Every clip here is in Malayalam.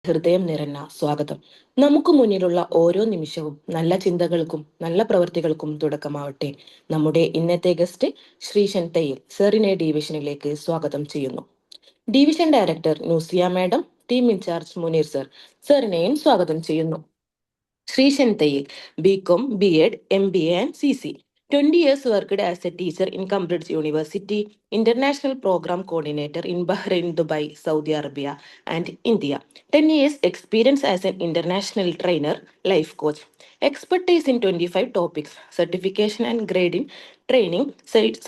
ഹൃദയം നിറഞ്ഞ സ്വാഗതം. നമുക്ക് മുന്നിലുള്ള ഓരോ നിമിഷവും നല്ല ചിന്തകൾക്കും നല്ല പ്രവൃത്തികൾക്കും തുടക്കമാവട്ടെ. നമ്മുടെ ഇന്നത്തെ ഗസ്റ്റ് ശ്രീശൻ തയ്യിൽ സെറിനെ ഡിവിഷനിലേക്ക് സ്വാഗതം ചെയ്യുന്നു. Division director Noosiya madam, team incharge Muneer sir, സെറിനെയും സ്വാഗതം ചെയ്യുന്നു. Sreesan Thayyil BCom, B.Ed, MBA and CC. 20 years worked as a teacher in Cambridge University, International Program Coordinator in Bahrain, Dubai, Saudi Arabia, and India. 10 years experience as an international trainer, life coach. Expertise in 25 topics, certification and grading, training,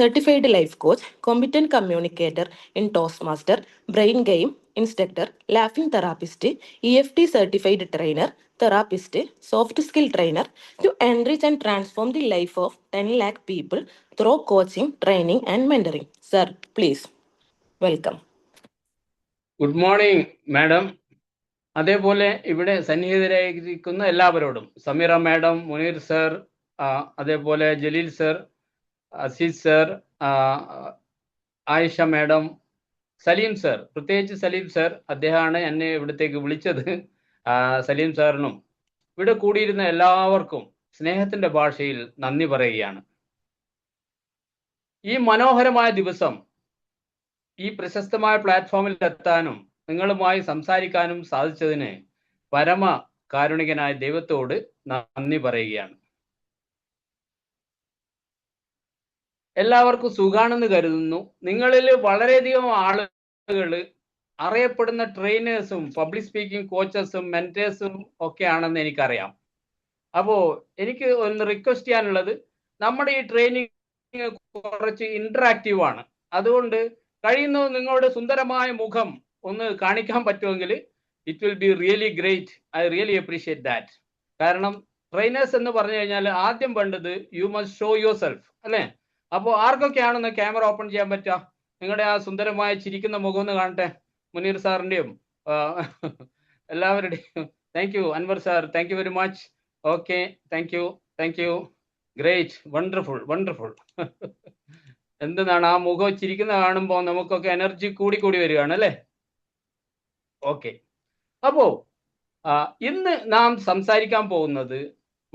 certified life coach, competent communicator in Toastmaster, brain game, instructor, laughing therapist, EFT certified trainer, therapist, soft skill trainer to enrich and transform the life of 10 lakh people through coaching, training, and mentoring. Sir, please welcome. Good morning madam. അതേപോലെ ഇവിടെ സന്നിഹിതരായിരിക്കുന്ന എല്ലാവരോടും, സമീറ മാഡം, മുനീർ സർ, അതേപോലെ Jaleel sir, Azeez sir, Ayisha madam, Saleem sir, പ്രത്യേകിച്ച് സലീം സർ, അദ്ദേഹമാണ് എന്നെ ഇവിടത്തേക്ക് വിളിച്ചത്. സലീം സാറിനും ഇവിടെ കൂടിയിരുന്ന എല്ലാവർക്കും സ്നേഹത്തിന്റെ ഭാഷയിൽ നന്ദി പറയുകയാണ്. ഈ മനോഹരമായ ദിവസം ഈ പ്രശസ്തമായ പ്ലാറ്റ്ഫോമിൽ എത്താനും നിങ്ങളുമായി സംസാരിക്കാനും സാധിച്ചതിന് പരമ കാരുണികനായ ദൈവത്തോട് നന്ദി പറയുകയാണ്. എല്ലാവർക്കും സുഖാണെന്ന് കരുതുന്നു. നിങ്ങളിൽ വളരെയധികം ആളുകൾ അറിയപ്പെടുന്ന ട്രെയിനേഴ്സും പബ്ലിക് സ്പീക്കിംഗ് കോച്ചസും മെന്റേഴ്സും ഒക്കെ ആണെന്ന് എനിക്കറിയാം. അപ്പോൾ എനിക്ക് ഒന്ന് റിക്വസ്റ്റ് ചെയ്യാനുള്ളത്, നമ്മുടെ ഈ ട്രെയിനിങ് കുറച്ച് ഇന്ററാക്റ്റീവ് ആണ്. അതുകൊണ്ട് കഴിയുന്നത് നിങ്ങളുടെ സുന്ദരമായ മുഖം ഒന്ന് കാണിക്കാൻ പറ്റുമെങ്കിൽ it will be really great. I really appreciate that. കാരണം ട്രെയിനേഴ്സ് എന്ന് പറഞ്ഞു കഴിഞ്ഞാൽ ആദ്യം വേണ്ടത് you must show your self, അല്ലേ? അപ്പോൾ ആർക്കൊക്കെയാണെന്ന് ക്യാമറ ഓപ്പൺ ചെയ്യാൻ പറ്റുക? നിങ്ങളുടെ ആ സുന്ദരമായ ചിരിക്കുന്ന മുഖം ഒന്ന് കാണട്ടെ. മുനീർ സാറിൻ്റെയും എല്ലാവരുടെയും. Thank you. Anwar sir, thank you very much. Okay, thank you, thank you. Great, wonderful, wonderful. എന്താണ് ആ മുഖം ചിരിക്കുന്ന കാണുമ്പോൾ നമുക്കൊക്കെ എനർജി കൂടി വരികയാണ്, അല്ലേ? ഓക്കെ. അപ്പോ ഇന്ന് നാം സംസാരിക്കാൻ പോകുന്നത്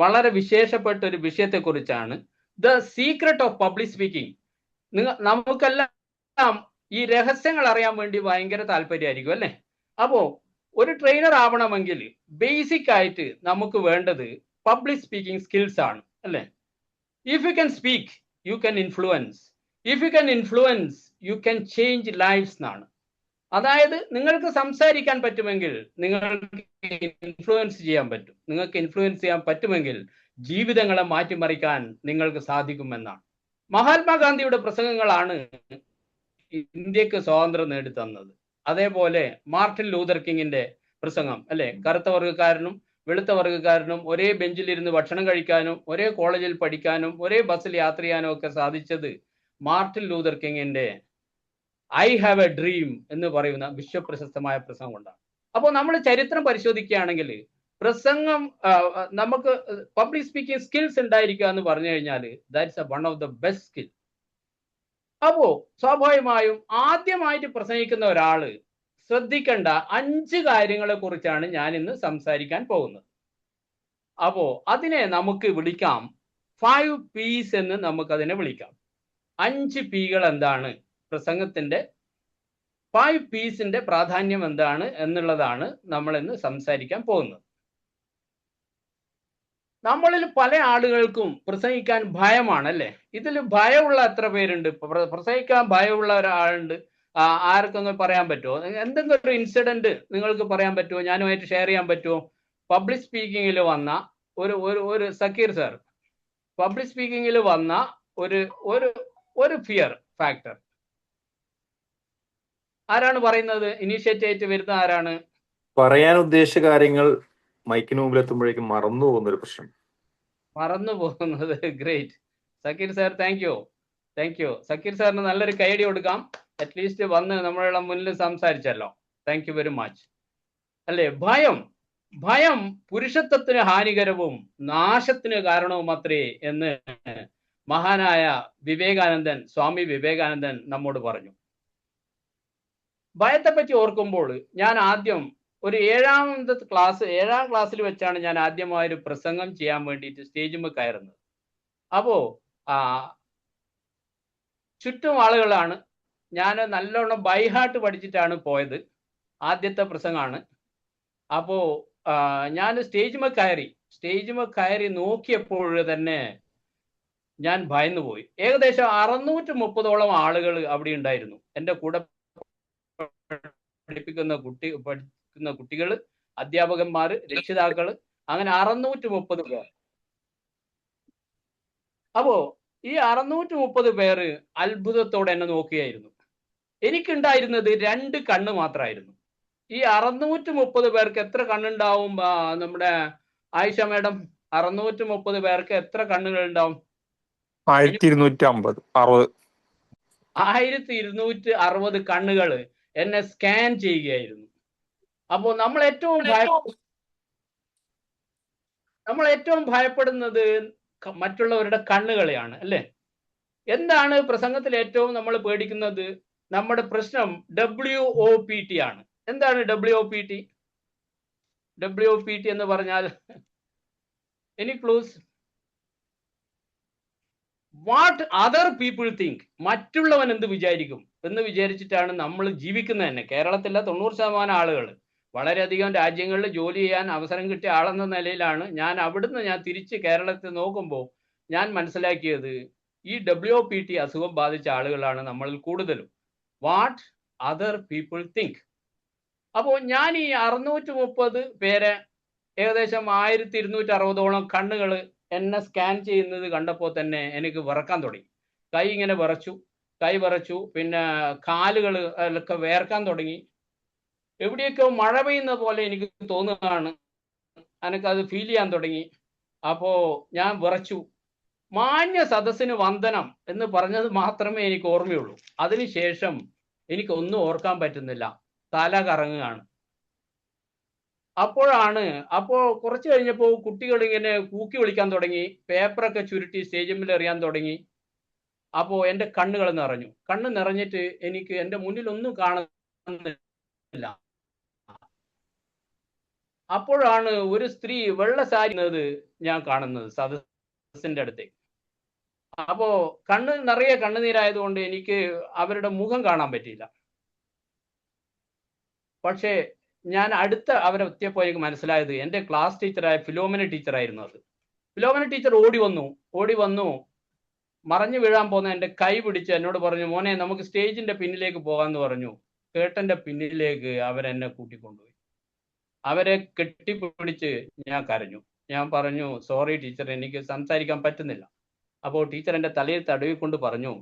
വളരെ വിശേഷപ്പെട്ട ഒരു വിഷയത്തെ കുറിച്ചാണ്. The secret of public speaking. നമുക്കെല്ലാം ഈ രഹസ്യങ്ങൾ അറിയാൻ വേണ്ടി ഭയങ്കര താല്പര്യമായിരിക്കും, അല്ലേ? അപ്പോ ഒരു ട്രെയിനർ ആവണമെങ്കിൽ ബേസിക് ആയിട്ട് നമുക്ക് വേണ്ടത് പബ്ലിക് സ്പീക്കിംഗ് സ്കിൽസ് ആണ്, അല്ലേ? If you can speak, you can influence. If you can influence, you can change lives എന്നാണ്. അതായത് നിങ്ങൾക്ക് സംസാരിക്കാൻ പറ്റുമെങ്കിൽ നിങ്ങൾക്ക് ഇൻഫ്ലുവൻസ് ചെയ്യാൻ പറ്റും. നിങ്ങൾക്ക് ഇൻഫ്ലുവൻസ് ചെയ്യാൻ പറ്റുമെങ്കിൽ ജീവിതങ്ങളെ മാറ്റിമറിക്കാൻ നിങ്ങൾക്ക് സാധിക്കുമെന്നാണ്. മഹാത്മാഗാന്ധിയുടെ പ്രസംഗങ്ങളാണ് ഇന്ത്യക്ക് സ്വാതന്ത്ര്യം നേടിത്തന്നത്. അതേപോലെ മാർട്ടിൻ ലൂതർ കിങ്ങിന്റെ പ്രസംഗം, അല്ലെ? കറുത്ത വർഗ്ഗക്കാരനും വെളുത്ത വർഗ്ഗക്കാരനും ഒരേ ബെഞ്ചിലിരുന്ന് ഭക്ഷണം കഴിക്കാനും ഒരേ കോളേജിൽ പഠിക്കാനും ഒരേ ബസ്സിൽ യാത്ര ചെയ്യാനും ഒക്കെ സാധിച്ചത് മാർട്ടിൻ ലൂതർ കിങ്ങിന്റെ ഐ ഹാവ് എ ഡ്രീം എന്ന് പറയുന്ന വിശ്വപ്രശസ്തമായ പ്രസംഗം കൊണ്ടാണ്. അപ്പോൾ നമ്മൾ ചരിത്രം പരിശോധിക്കുകയാണെങ്കിൽ പ്രസംഗം, നമുക്ക് പബ്ലിക് സ്പീക്കിംഗ് സ്കിൽസ് ഉണ്ടായിരിക്കുക എന്ന് പറഞ്ഞു കഴിഞ്ഞാൽ that's one of the best skill. അപ്പോ സ്വാഭാവികമായും ആദ്യമായിട്ട് പ്രസംഗിക്കുന്ന ഒരാള് ശ്രദ്ധിക്കേണ്ട 5 കാര്യങ്ങളെ കുറിച്ചാണ് ഞാൻ ഇന്ന് സംസാരിക്കാൻ പോകുന്നത്. അപ്പോ അതിനെ നമുക്ക് വിളിക്കാം 5 P's എന്ന് നമുക്കതിനെ വിളിക്കാം. 5 Pകൾ എന്താണ്, പ്രസംഗത്തിന്റെ 5 P'സിന്റെ പ്രാധാന്യം എന്താണ് എന്നുള്ളതാണ് നമ്മൾ ഇന്ന് സംസാരിക്കാൻ പോകുന്നത്. നമ്മളിൽ പല ആളുകൾക്കും പ്രസംഗിക്കാൻ ഭയമാണ്, അല്ലേ? ഇതിൽ ഭയമുള്ള എത്ര പേരുണ്ട്? പ്രസംഗിക്കാൻ ഭയമുള്ള ഒരാളുണ്ട്? ആർക്കൊന്നും പറയാൻ പറ്റുമോ? എന്തെങ്കിലും ഒരു ഇൻസിഡന്റ് നിങ്ങൾക്ക് പറയാൻ പറ്റുമോ? ഞാനുമായിട്ട് ഷെയർ ചെയ്യാൻ പറ്റുമോ? പബ്ലിക് സ്പീക്കിങ്ങിൽ വന്ന ഒരു സക്കീർ സാർ, പബ്ലിക് സ്പീക്കിങ്ങിൽ വന്ന ഒരു ഫിയർ ഫാക്ടർ ആരാണ് പറയുന്നത്? ഇനീഷ്യേറ്റീവ് വരുന്ന ആരാണ്? പറയാൻ ഉദ്ദേശിച്ച കാര്യങ്ങൾ മൈക്കിന് മുമ്പിൽ എത്തുമ്പോഴേക്കും മറന്നു പോകുന്നൊരു പ്രശ്നം. മറന്നു പോകുന്നത്. Great Zakir sir, thank you, thank you. Zakir സാറിന് നല്ലൊരു കൈയടി കൊടുക്കാം. അറ്റ്ലീസ്റ്റ് വന്ന് നമ്മളുടെ മുന്നിൽ സംസാരിച്ചല്ലോ. Thank you very much. അല്ലേ? ഭയം പുരുഷത്വത്തിന് ഹാനികരവും നാശത്തിന് കാരണവും അത്രേ എന്ന് മഹാനായ വിവേകാനന്ദൻ, സ്വാമി വിവേകാനന്ദൻ നമ്മോട് പറഞ്ഞു. ഭയത്തെപ്പറ്റി ഓർക്കുമ്പോൾ ഞാൻ ആദ്യം ഒരു ഏഴാം ക്ലാസ്സിൽ വെച്ചാണ് ഞാൻ ആദ്യമായ ഒരു പ്രസംഗം ചെയ്യാൻ വേണ്ടിയിട്ട് സ്റ്റേജിൽ കയറുന്നത്. അപ്പോ ചുറ്റും ആളുകളാണ്. ഞാൻ നല്ലോണം ബൈഹാർട്ട് പഠിച്ചിട്ടാണ് പോയത്. ആദ്യത്തെ പ്രസംഗമാണ്. അപ്പോ ഞാൻ സ്റ്റേജിൽ കയറി നോക്കിയപ്പോൾ തന്നെ ഞാൻ ഭയന്നുപോയി. ഏകദേശം 630ഓളം ആളുകൾ അവിടെ ഉണ്ടായിരുന്നു. എൻ്റെ കൂടെ പഠിക്കുന്ന കുട്ടികൾ, അധ്യാപകന്മാര്, രക്ഷിതാക്കള്, അങ്ങനെ 630 പേർ. അപ്പോ ഈ 630 പേര് അത്ഭുതത്തോടെ എന്നെ നോക്കുകയായിരുന്നു. എനിക്കുണ്ടായിരുന്നത് 2 കണ്ണ് മാത്രമായിരുന്നു. ഈ 630 പേർക്ക് എത്ര കണ്ണുണ്ടാവും? നമ്മുടെ ആയിഷ മാഡം, 630 പേർക്ക് എത്ര കണ്ണുകൾ ഉണ്ടാവും? 1260 കണ്ണുകൾ എന്നെ സ്കാൻ ചെയ്യുകയായിരുന്നു. അപ്പോ നമ്മൾ ഏറ്റവും ഭയപ്പെടുന്നത് മറ്റുള്ളവരുടെ കണ്ണുകളെയാണ്, അല്ലേ? എന്താണ് പ്രസംഗത്തിൽ ഏറ്റവും നമ്മൾ പേടിക്കുന്നത്? നമ്മുടെ പ്രശ്നം WOPT ആണ്. എന്താണ് WOPT? WOPT എന്ന് പറഞ്ഞാൽ any clues? What other people think. മറ്റുള്ളവൻ എന്ത് വിചാരിക്കും എന്ന് വിചാരിച്ചിട്ടാണ് നമ്മൾ ജീവിക്കുന്നത് തന്നെ. കേരളത്തിലെ 90% ആളുകൾ, വളരെയധികം രാജ്യങ്ങളിൽ ജോലി ചെയ്യാൻ അവസരം കിട്ടിയ ആളെന്ന നിലയിലാണ് ഞാൻ തിരിച്ച് കേരളത്തിൽ നോക്കുമ്പോൾ ഞാൻ മനസ്സിലാക്കിയത് ഈ WOPT അസുഖം ബാധിച്ച ആളുകളാണ് നമ്മളിൽ കൂടുതലും. What other people think. അപ്പോൾ ഞാൻ ഈ 630 പേരെ, ഏകദേശം 1260ഓളം കണ്ണുകൾ എന്നെ സ്കാൻ ചെയ്യുന്നത് കണ്ടപ്പോൾ തന്നെ എനിക്ക് വിറക്കാൻ തുടങ്ങി. കൈ വിറച്ചു. പിന്നെ കാലുകൾ ഒക്കെ വേർക്കാൻ തുടങ്ങി. എവിടെയൊക്കെ മഴ പെയ്യുന്ന പോലെ എനിക്ക് തോന്നുകയാണ്. എനിക്കത് ഫീൽ ചെയ്യാൻ തുടങ്ങി. അപ്പോ ഞാൻ വിറച്ചു. മാന്യ സദസ്സിന് വന്ദനം എന്ന് പറഞ്ഞത് മാത്രമേ എനിക്ക് ഓർമ്മയുള്ളൂ. അതിനുശേഷം എനിക്കൊന്നും ഓർക്കാൻ പറ്റുന്നില്ല. തല കറങ്ങുകയാണ്. അപ്പോൾ കുറച്ച് കഴിഞ്ഞപ്പോൾ കുട്ടികൾ ഇങ്ങനെ കൂക്കി വിളിക്കാൻ തുടങ്ങി. പേപ്പറൊക്കെ ചുരുട്ടി സ്റ്റേജിൽ എറിയാൻ തുടങ്ങി. അപ്പോൾ എൻ്റെ കണ്ണുകൾ നിറഞ്ഞു. കണ്ണ് നിറഞ്ഞിട്ട് എനിക്ക് എൻ്റെ മുന്നിൽ ഒന്നും കാണുന്നില്ല. അപ്പോഴാണ് ഒരു സ്ത്രീ വെള്ള സാരി ഞാൻ കാണുന്നത് സദസ്സിന്റെ അടുത്തേക്ക്. അപ്പോ നിറയെ കണ്ണുനീരായതുകൊണ്ട് എനിക്ക് അവരുടെ മുഖം കാണാൻ പറ്റിയില്ല. പക്ഷേ ഞാൻ അവരെ എത്തിയപ്പോൾ എനിക്ക് മനസ്സിലായത് എൻ്റെ ക്ലാസ് ടീച്ചറായ ഫിലോമിന ടീച്ചറായിരുന്നു അത്. ഫിലോമിന ടീച്ചർ ഓടി വന്നു മറഞ്ഞു വീഴാൻ പോകുന്ന എൻ്റെ കൈ പിടിച്ച് എന്നോട് പറഞ്ഞു, മോനെ നമുക്ക് സ്റ്റേജിന്റെ പിന്നിലേക്ക് പോകാമെന്ന് പറഞ്ഞു. കേട്ടന്റെ പിന്നിലേക്ക് അവരെന്നെ കൂട്ടിക്കൊണ്ടുപോയി. അവരെ കെട്ടിപ്പിടിച്ച് ഞാൻ കരഞ്ഞു. ഞാൻ പറഞ്ഞു, സോറി ടീച്ചർ, എനിക്ക് സംസാരിക്കാൻ പറ്റുന്നില്ല. അപ്പോൾ ടീച്ചർ എൻ്റെ തലയിൽ തടവിക്കൊണ്ട് പറഞ്ഞു,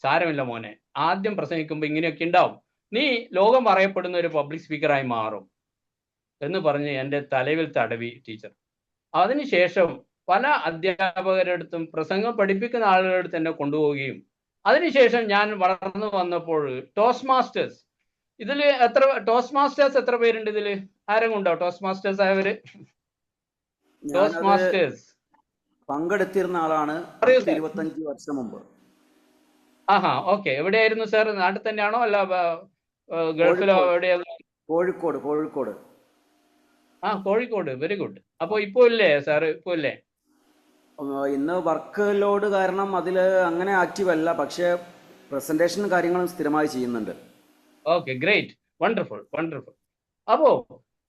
സാരമില്ല മോനെ, ആദ്യം പ്രസംഗിക്കുമ്പോൾ ഇങ്ങനെയൊക്കെ ഉണ്ടാവും, നീ ലോകം അറിയപ്പെടുന്ന ഒരു പബ്ലിക് സ്പീക്കറായി മാറും എന്ന് പറഞ്ഞ് എൻ്റെ തലയിൽ തടവി ടീച്ചർ. അതിനുശേഷം പല അധ്യാപകരുടെ അടുത്തും പ്രസംഗം പഠിപ്പിക്കുന്ന ആളുകളുടെ അടുത്ത് എന്നെ കൊണ്ടുപോവുകയും, അതിനുശേഷം ഞാൻ വളർന്നു വന്നപ്പോൾ ടോസ്റ്റ് മാസ്റ്റേഴ്സ്, എത്ര പേരുണ്ട് ഇതില്? ആരെങ്കിലും ഉണ്ടോ ടോസ്റ്റ് മാസ്റ്റേഴ്സ് ആയവര്? ടോസ്റ്റ് മാസ്റ്റേഴ്സ് പങ്കെടുത്തിരുന്ന ആളാണ് 25 വർഷം മുമ്പ്. ഓക്കെ. എവിടെയായിരുന്നു സാർ? നാട്ടിൽ തന്നെയാണോ അല്ല ഗൾഫിലോ? എവിടെയാണ്? കോഴിക്കോട്. കോഴിക്കോട്. Very good. അപ്പൊ ഇപ്പോ ഇല്ലേ സാർ? ഇപ്പോ ഇല്ലേ? ഇന്ന് വർക്ക് ലോഡ് കാരണം അതിൽ അങ്ങനെ ആക്റ്റീവ് അല്ല, പക്ഷേ പ്രസന്റേഷനും കാര്യങ്ങളും സ്ഥിരമായി ചെയ്യുന്നുണ്ട്. Okay, great, wonderful. അപ്പോ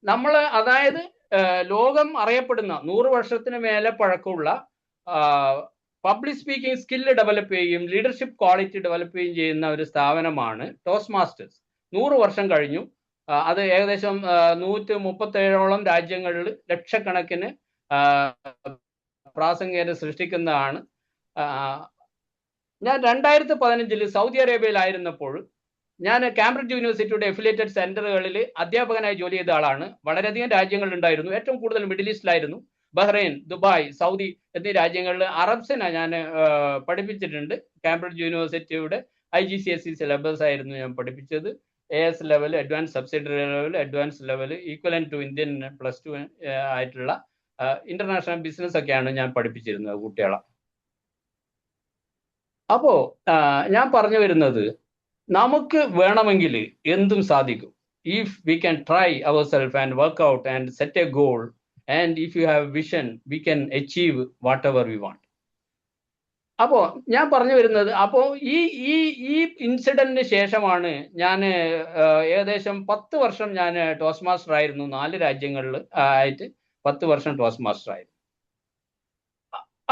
നമ്മള് അതായത് ലോകം അറിയപ്പെടുന്ന 100 വർഷത്തിന് മേലെ പഴക്കമുള്ള പബ്ലിക് സ്പീക്കിംഗ് സ്കില്ല് ഡെവലപ്പ് ചെയ്യുകയും ലീഡർഷിപ്പ് ക്വാളിറ്റി ഡെവലപ്പ് ചെയ്യുകയും ചെയ്യുന്ന ഒരു സ്ഥാപനമാണ് ടോസ്റ്റ് മാസ്റ്റേഴ്സ്. 100 വർഷം കഴിഞ്ഞു. അത് ഏകദേശം 137ഓളം രാജ്യങ്ങളിൽ ലക്ഷക്കണക്കിന് പ്രാസംഗികരെ സൃഷ്ടിക്കുന്നതാണ്. ഞാൻ 2015 സൗദി അറേബ്യയിലായിരുന്നപ്പോൾ ഞാൻ കാംബ്രിഡ്ജ് യൂണിവേഴ്സിറ്റിയുടെ അഫിലിയേറ്റഡ് സെന്ററുകളിൽ അധ്യാപകനായി ജോലി ചെയ്ത ആളാണ്. വളരെയധികം രാജ്യങ്ങളുണ്ടായിരുന്നു. ഏറ്റവും കൂടുതൽ മിഡിൽ ഈസ്റ്റിലായിരുന്നു. ബഹ്റൈൻ, ദുബായ്, സൗദി എന്നീ രാജ്യങ്ങളിൽ അറബ്സിനെ ഞാൻ പഠിപ്പിച്ചിട്ടുണ്ട്. കാംബ്രിഡ്ജ് യൂണിവേഴ്സിറ്റിയുടെ IGCSE സിലബസ് ആയിരുന്നു ഞാൻ പഠിപ്പിച്ചത്. AS level, advance subsidiary level, advance level, equivalent to Indian +2 ആയിട്ടുള്ള ഇന്റർനാഷണൽ ബിസിനസ് ഒക്കെയാണ് ഞാൻ പഠിപ്പിച്ചിരുന്നത് കുട്ടികളെ. അപ്പോ ഞാൻ പറഞ്ഞു വരുന്നത്, നമുക്ക് വേണമെങ്കിൽ എന്തും സാധിക്കും. if we can try ourselves and work out and set a goal, and if you have vision, we can achieve whatever we want. അപ്പോൾ ഞാൻ പറഞ്ഞു വരുന്നത്, അപ്പോൾ ഈ ഈ ഈ ഇൻസിഡന്റിന് ശേഷമാണ് ഞാൻ ഏകദേശം 10 വർഷം ഞാൻ ടോസ്റ്റ് മാസ്റ്റർ ആയിരുന്നു. 4 രാജ്യങ്ങളിൽ ആയിട്ട് 10 വർഷം ടോസ്റ്റ് മാസ്റ്റർ ആയിരുന്നു.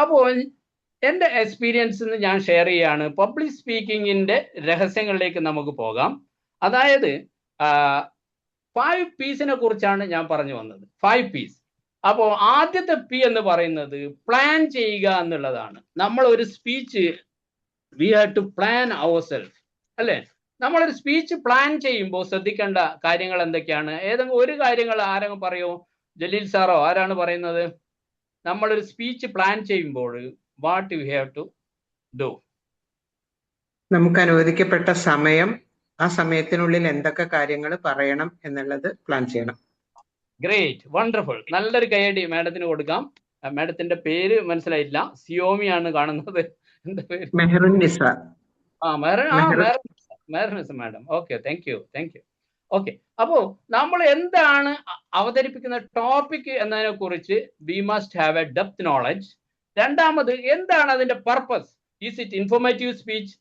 അപ്പോൾ എൻ്റെ എക്സ്പീരിയൻസ് ഞാൻ ഷെയർ ചെയ്യാണ്. പബ്ലിക് സ്പീക്കിങ്ങിന്റെ രഹസ്യങ്ങളിലേക്ക് നമുക്ക് പോകാം. അതായത് 5 പീസിനെ കുറിച്ചാണ് ഞാൻ പറഞ്ഞു വന്നത്. 5 പീസ്. അപ്പോൾ ആദ്യത്തെ പി എന്ന് പറയുന്നത് പ്ലാൻ ചെയ്യുക എന്നുള്ളതാണ്. നമ്മൾ ഒരു speech we have to plan our self, അല്ലേ? നമ്മളൊരു സ്പീച്ച് പ്ലാൻ ചെയ്യുമ്പോൾ ശ്രദ്ധിക്കേണ്ട കാര്യങ്ങൾ എന്തൊക്കെയാണ്? ഏതെങ്കിലും ഒരു കാര്യങ്ങൾ ആരെങ്കിലും പറയോ? ജലീൽ സാറോ ആരാണ് പറയുന്നത്? നമ്മളൊരു സ്പീച്ച് പ്ലാൻ ചെയ്യുമ്പോൾ what you have to do? നമുക്ക് അനുവദിക്കപ്പെട്ട സമയം, ആ സമയത്തിനുള്ളിൽ എന്തൊക്കെ കാര്യങ്ങൾ പറയണം എന്നുള്ളത് പ്ലാൻ ചെയ്യണം. Great, wonderful. നല്ലൊരു കൈയടി മാഡത്തിന് കൊടുക്കാം. മാഡത്തിന്റെ പേര് മനസ്സിലായില്ല. സിയോമിയാണ് കാണുന്നത്. എന്താ പേര്? Meharunnisa. Meharunnisa madam. Okay, thank you. Okay, അപ്പോ നമ്മൾ എന്താണ് അവതരിപ്പിക്കുന്ന ടോപ്പിക് എന്നതിനെ കുറിച്ച് we must have a depth knowledge. രണ്ടാമത്, എന്താണ് അതിന്റെ purpose? Is it informative speech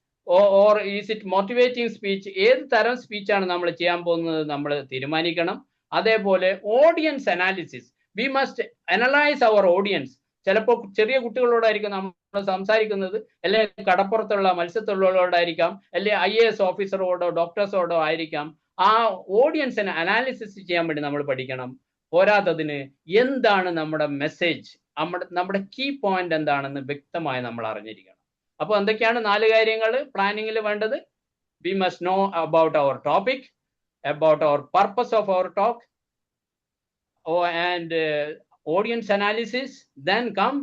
or is it motivating speech? ഏത് തരം സ്പീച്ചാണ് നമ്മൾ ചെയ്യാൻ പോകുന്നത് നമ്മൾ തീരുമാനിക്കണം. അതേപോലെ audience analysis, we must analyse our audience. ചിലപ്പോൾ ചെറിയ കുട്ടികളോടായിരിക്കും നമ്മൾ സംസാരിക്കുന്നത്, അല്ലെങ്കിൽ കടപ്പുറത്തുള്ള മത്സ്യത്തൊഴിലാളികളോടായിരിക്കാം, അല്ലെങ്കിൽ IAS ഓഫീസറോടോ ഡോക്ടേഴ്സോടോ ആയിരിക്കാം. ആ ഓഡിയൻസിനെ അനാലിസിസ് ചെയ്യാൻ വേണ്ടി നമ്മൾ പഠിക്കണം. പോരാത്തതിന് എന്താണ് നമ്മുടെ മെസ്സേജ്, നമ്മുടെ കീ പോയിന്റ് എന്താണെന്ന് വ്യക്തമായി നമ്മൾ അറിഞ്ഞിരിക്കണം. അപ്പോൾ എന്തൊക്കെയാണ് 4 കാര്യങ്ങൾ പ്ലാനിങ്ങിൽ വേണ്ടത്? We must know about our topic, about our purpose of our talk, and audience analysis. Then come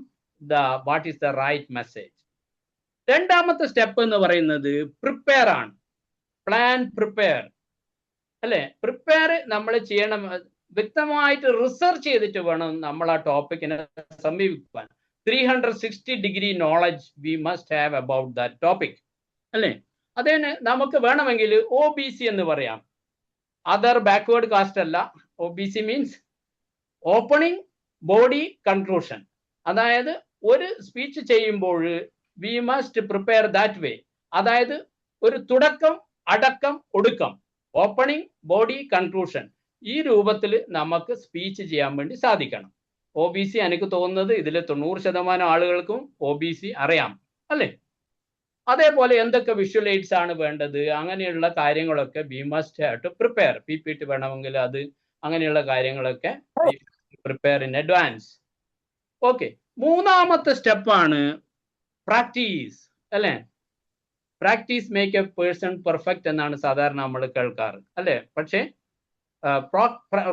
what is the right message. രണ്ടാമത്തെ സ്റ്റെപ്പ് എന്ന് പറയുന്നത് പ്രിപ്പയർ ആണ്. പ്ലാൻ, പ്രിപ്പയർ, അല്ലെ? പ്രിപ്പയർ നമ്മൾ ചെയ്യണം. വ്യക്തമായിട്ട് റിസർച്ച് ചെയ്തിട്ട് വേണം നമ്മൾ ആ ടോപ്പിക്കിനെ സമീപിക്കാൻ. 360 knowledge V must have about that topic, അല്ലെ? അതിന് നമുക്ക് വേണമെങ്കിൽ OBC എന്ന് പറയാം. അതർ ബാക്ക്വേർഡ് കാസ്റ്റ് അല്ല. OBC means opening, body, conclusion. അതായത് ഒരു സ്പീച്ച് ചെയ്യുമ്പോൾ we must prepare that way. അതായത് ഒരു തുടക്കം, അടക്കം, ഒടുക്കം, ഓപ്പണിംഗ്, ബോഡി, കൺക്ലൂഷൻ. ഈ രൂപത്തിൽ നമുക്ക് സ്പീച്ച് ചെയ്യാൻ വേണ്ടി സാധിക്കണം. OBC എനിക്ക് തോന്നുന്നത് ഇതിൽ 90% ആളുകൾക്കും OBC അറിയാം, അല്ലേ? അതേപോലെ എന്തൊക്കെ വിഷ്വൽ എയ്ഡ്സ് ആണ് വേണ്ടത്, അങ്ങനെയുള്ള കാര്യങ്ങളൊക്കെ we must have to prepare. PPT വേണമെങ്കിൽ അത്, അങ്ങനെയുള്ള കാര്യങ്ങളൊക്കെ പ്രിപ്പയർ ഇൻ അഡ്വാൻസ്. ഓക്കെ, മൂന്നാമത്തെ സ്റ്റെപ്പാണ് പ്രാക്ടീസ്, അല്ലേ? Practice make A person perfect എന്നാണ് സാധാരണ നമ്മൾ കേൾക്കാറ്, അല്ലേ? പക്ഷേ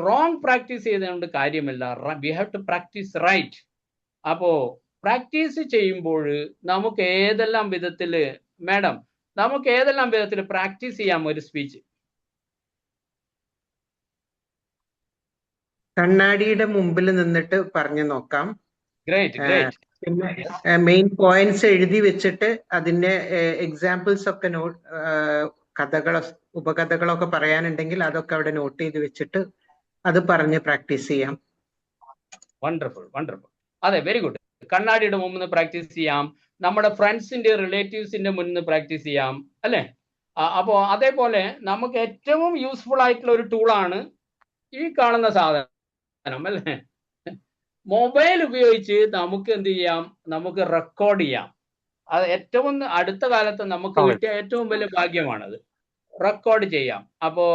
റോങ് പ്രാക്ടീസ് ചെയ്തുകൊണ്ട് കാര്യമില്ല. We have to practice right. അപ്പോ പ്രാക്ടീസ് ചെയ്യുമ്പോൾ നമുക്ക് ഏതെല്ലാം വിധത്തിൽ, മാഡം, നമുക്ക് ഏതെല്ലാം വിധത്തിൽ പ്രാക്ടീസ് ചെയ്യാം ഒരു സ്പീച്ച്? കണ്ണാടിയുടെ മുമ്പിൽ നിന്നിട്ട് പറഞ്ഞു നോക്കാം. ഗ്രേറ്റ്. പിന്നെ മെയിൻ പോയിന്റ്സ് എഴുതി വെച്ചിട്ട് അതിന്റെ എക്സാമ്പിൾസ് ഒക്കെ കഥകളോ ഉപകഥകളോ ഒക്കെ പറയാനുണ്ടെങ്കിൽ അതൊക്കെ അവിടെ നോട്ട് ചെയ്ത് വെച്ചിട്ട് അത് പറഞ്ഞ് പ്രാക്ടീസ് ചെയ്യാം. വണ്ടർഫുൾ. അതെ, വെരി ഗുഡ്. കണ്ണാടിയുടെ മുമ്പിൽ നിന്ന് പ്രാക്ടീസ് ചെയ്യാം. നമ്മുടെ ഫ്രണ്ട്സിന്റെ, റിലേറ്റീവ്സിന്റെ മുന്നിൽ നിന്ന് പ്രാക്ടീസ് ചെയ്യാം, അല്ലേ? അപ്പോൾ അതേപോലെ നമുക്ക് ഏറ്റവും യൂസ്ഫുൾ ആയിട്ടുള്ള ഒരു ടൂളാണ് ഈ കാണുന്ന സാധനം, അല്ലേ? മൊബൈൽ ഉപയോഗിച്ച് നമുക്ക് എന്ത് ചെയ്യാം? നമുക്ക് റെക്കോർഡ് ചെയ്യാം. അത് ഏറ്റവും അടുത്ത കാലത്ത് നമുക്ക് കിട്ടിയ ഏറ്റവും വലിയ ഭാഗ്യമാണത്. റെക്കോർഡ് ചെയ്യാം. അപ്പോൾ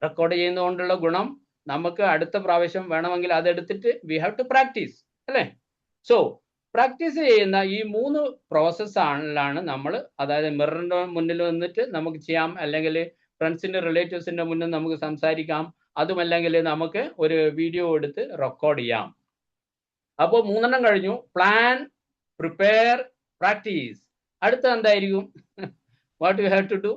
റെക്കോർഡ് ചെയ്യുന്നതുകൊണ്ടുള്ള ഗുണം, നമുക്ക് അടുത്ത പ്രാവശ്യം വേണമെങ്കിൽ അതെടുത്തിട്ട് വി ഹാവ് ടു പ്രാക്ടീസ്, അല്ലേ? സോ പ്രാക്ടീസ് ചെയ്യുന്ന ഈ 3 പ്രോസസ്സാണ് നമ്മൾ, അതായത് മിററിന്റെ മുന്നിൽ വന്നിട്ട് നമുക്ക് ചെയ്യാം, അല്ലെങ്കിൽ ഫ്രണ്ട്സിന്റെ, റിലേറ്റീവ്സിന്റെ മുന്നിൽ നമുക്ക് സംസാരിക്കാം, അതുമല്ലെങ്കിൽ നമുക്ക് ഒരു വീഡിയോ എടുത്ത് റെക്കോർഡ് ചെയ്യാം. അപ്പോൾ 3 കഴിഞ്ഞു. Plan, prepare, practice. അടുത്ത എന്തായിരിക്കും? What you have to do?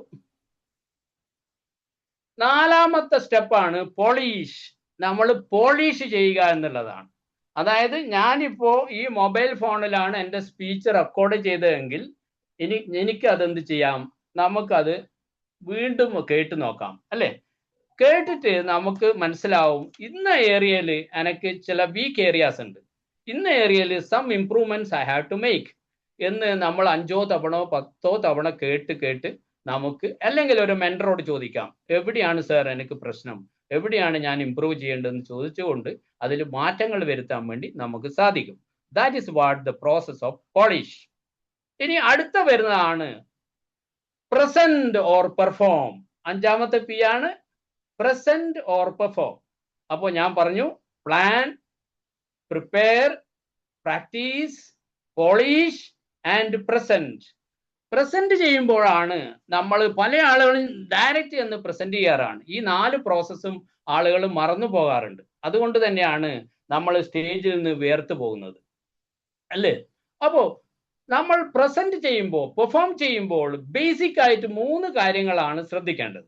4ാമത്തെ സ്റ്റെപ്പാണ് പോളിഷ്. നമ്മൾ പോളിഷ് ചെയ്യുക എന്നുള്ളതാണ്. അതായത് ഞാനിപ്പോ ഈ മൊബൈൽ ഫോണിലാണ് എൻ്റെ സ്പീച്ച് റെക്കോർഡ് ചെയ്തതെങ്കിൽ എനിക്ക് അതെന്ത് ചെയ്യാം? നമുക്കത് വീണ്ടും കേട്ട് നോക്കാം, അല്ലേ? കേട്ടിട്ട് നമുക്ക് മനസ്സിലാവും ഇന്ന ഏരിയയിൽ എനിക്ക് ചില വീക്ക് ഏരിയാസ് ഉണ്ട്, ഇന്ന ഏരിയയിൽ some improvements I have to make എന്ന് നമ്മൾ 5 തവണ 10 തവണ കേട്ട് നമുക്ക്, അല്ലെങ്കിൽ ഒരു മെന്ററോട് ചോദിക്കാം, എവിടെയാണ് സാർ എനിക്ക് പ്രശ്നം, എവിടെയാണ് ഞാൻ ഇംപ്രൂവ് ചെയ്യേണ്ടതെന്ന് ചോദിച്ചുകൊണ്ട് അതിൽ മാറ്റങ്ങൾ വരുത്താൻ വേണ്ടി നമുക്ക് സാധിക്കും. That is what the process of polish. ഇനി അടുത്ത വരുന്നതാണ് പ്രസന്റ് ഓർ പെർഫോം. 5ാമത്തെ പി ആണ് പ്രസന്റ് ഓർ പെർഫോം. അപ്പോൾ ഞാൻ പറഞ്ഞു plan, prepare, practice, polish and present. Present ചെയ്യുമ്പോഴാണ് നമ്മൾ പല ആളുകളും ഡയറക്റ്റ് എന്ന് പ്രസന്റ് ചെയ്യാറാണ്. ഈ 4 പ്രോസസ്സും ആളുകൾ മറന്നു പോകാറുണ്ട്. അതുകൊണ്ട് തന്നെയാണ് നമ്മൾ സ്റ്റേജിൽ നിന്ന് വേർത്ത് പോകുന്നത്, അല്ലേ? അപ്പോ നമ്മൾ പ്രസന്റ് ചെയ്യുമ്പോൾ, പെർഫോം ചെയ്യുമ്പോൾ ബേസിക് ആയിട്ട് 3 കാര്യങ്ങളാണ് ശ്രദ്ധിക്കേണ്ടത്.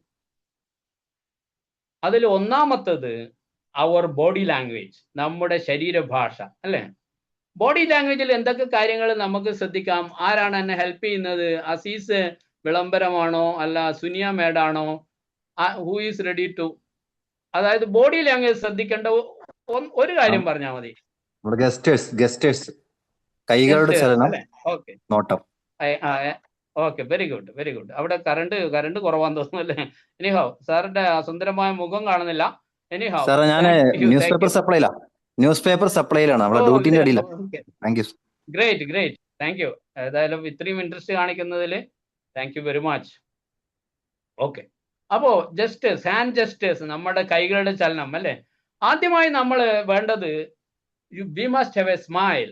അതിൽ ഒന്നാമത്തത് അവർ ബോഡി ലാംഗ്വേജ്, നമ്മുടെ ശരീരഭാഷ, അല്ലേ? ബോഡി ലാംഗ്വേജിൽ എന്തൊക്കെ കാര്യങ്ങൾ നമുക്ക് ശ്രദ്ധിക്കാം? ആരാണ് എന്നെ ഹെൽപ്പ് ചെയ്യുന്നത്? അസീസ് വിളംബരമാണോ അല്ല സുനിയ മേഡാണോ? Who is ready to? അതായത് ബോഡി ലാംഗ്വേജ് ശ്രദ്ധിക്കേണ്ട ഒരു കാര്യം പറഞ്ഞാൽ മതി. ഗസ്റ്റേഴ്സ് കൈകളുടെ ചലനം, ഓക്കെ നോട്ടം. Okay, very good very good. അവിടെ കറണ്ട് കുറവാന്ന് തോന്നുന്നു, അല്ലേ? എനിഹാവ് സാറിന്റെ സുന്ദരമായ മുഖം കാണുന്നില്ല. എനിഹാവ് സാറേ ഞാൻ ന്യൂസ് പേപ്പർ സപ്ലൈയിലാണ്, നമ്മളെ ഡ്യൂട്ടിന്റെ അടിയില. Thank you. Great thank you. ഏതായാലും ഇത്രയും ഇൻട്രസ്റ്റ് കാണിക്കുന്നതിൽ thank you very much. Okay, അപ്പോ ജസ്റ്റേഴ്സ്, ഹാൻഡ് ജസ്റ്റേഴ്സ്, നമ്മുടെ കൈകളുടെ ചലനം, അല്ലേ? ആദ്യമായി നമ്മൾ വേണ്ടത് we must have a smile,